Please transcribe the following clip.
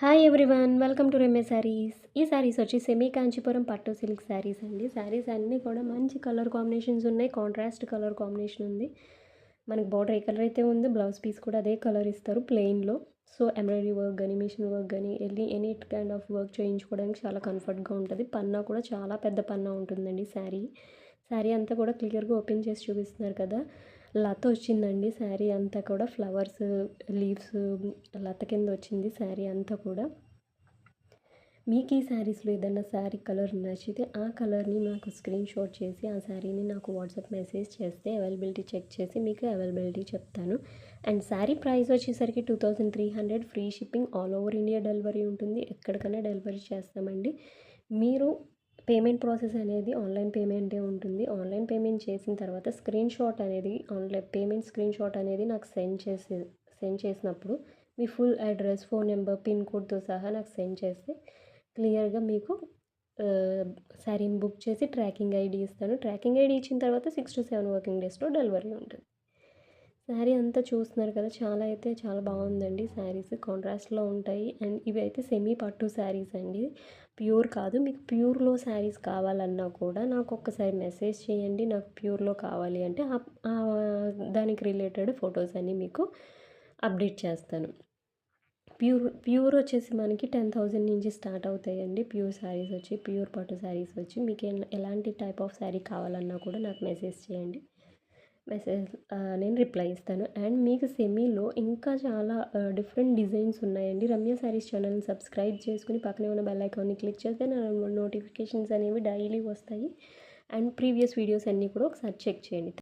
Hi everyone, welcome to Ramya saris. ఈ శారీస్ వచ్చి semi Kanchipuram పట్టు సిల్క్ శారీస్ అండి. శారీస్ అన్నీ కూడా మంచి కలర్ కాంబినేషన్స్ ఉన్నాయి. కాంట్రాస్ట్ కలర్ కాంబినేషన్ ఉంది. మనకి బార్డర్ ఏ కలర్ అయితే ఉందో బ్లౌజ్ పీస్ కూడా అదే కలర్ ఇస్తారు ప్లెయిన్లో. సో ఎంబ్రాయిడరీ వర్క్ కానీ మిషన్ వర్క్ కానీ ఎనీ కైండ్ ఆఫ్ వర్క్ చేయించుకోవడానికి చాలా కంఫర్ట్గా ఉంటుంది. పన్నా కూడా చాలా పెద్ద పన్నా ఉంటుందండి. శారీ అంతా కూడా క్లియర్గా ఓపెన్ చేసి చూపిస్తున్నారు కదా. లత వచ్చిందండి శారీ అంతా కూడా, ఫ్లవర్స్ లీవ్స్ లత కింద వచ్చింది శారీ అంతా కూడా. మీకు ఈ శారీస్లో ఏదైనా శారీ కలర్ నచ్చితే ఆ కలర్ని నాకు స్క్రీన్ షాట్ చేసి ఆ శారీని నాకు వాట్సాప్ మెసేజ్ చేస్తే అవైలబిలిటీ చెక్ చేసి మీకు అవైలబిలిటీ చెప్తాను. అండ్ శారీ ప్రైస్ వచ్చేసరికి 2300, free shipping, all over India delivery ఉంటుంది. ఎక్కడికైనా డెలివరీ చేస్తామండి. మీరు పేమెంట్ ప్రాసెస్ అనేది ఆన్లైన్ పేమెంటే ఉంటుంది. ఆన్లైన్ పేమెంట్ చేసిన తర్వాత స్క్రీన్ షాట్ అనేది ఆన్లైన్ పేమెంట్ స్క్రీన్ షాట్ అనేది నాకు సెండ్ చేసినప్పుడు మీ full address, phone number, pin కోడ్తో సహా నాకు సెండ్ చేస్తే క్లియర్గా మీకు శారీని బుక్ చేసి ట్రాకింగ్ ఐడి ఇస్తాను. ట్రాకింగ్ ఐడి ఇచ్చిన తర్వాత 6 to 7 వర్కింగ్ డేస్లో డెలివరీ ఉంటుంది. శారీ అంతా చూస్తున్నారు కదా, చాలా బాగుందండి. శారీస్ కాంట్రాస్ట్లో ఉంటాయి. అండ్ ఇవి అయితే సెమీ పట్టు శారీస్ అండి, ప్యూర్ కాదు. మీకు ప్యూర్లో శారీస్ కావాలన్నా కూడా నాకు ఒక్కసారి మెసేజ్ చేయండి. నాకు ప్యూర్లో కావాలి అంటే దానికి రిలేటెడ్ ఫొటోస్ అన్నీ మీకు అప్డేట్ చేస్తాను. ప్యూర్ వచ్చేసి మనకి 10,000 నుంచి స్టార్ట్ అవుతాయండి. ప్యూర్ శారీస్ వచ్చి, ప్యూర్ పట్టు శారీస్ వచ్చి మీకు ఎలాంటి టైప్ ఆఫ్ శారీ కావాలన్నా కూడా నాకు మెసేజ్ చేయండి. నేను రిప్లై ఇస్తాను. అండ్ మీకు సెమీలో ఇంకా చాలా డిఫరెంట్ డిజైన్స్ ఉన్నాయండి. రమ్య శారీస్ ఛానల్ని సబ్స్క్రైబ్ చేసుకుని పక్కనే ఉన్న బెల్ ఐకాన్ని క్లిక్ చేస్తే నా నోటిఫికేషన్స్ అనేవి డైలీ వస్తాయి. అండ్ ప్రీవియస్ వీడియోస్ అన్నీ కూడా ఒకసారి చెక్ చేయండి.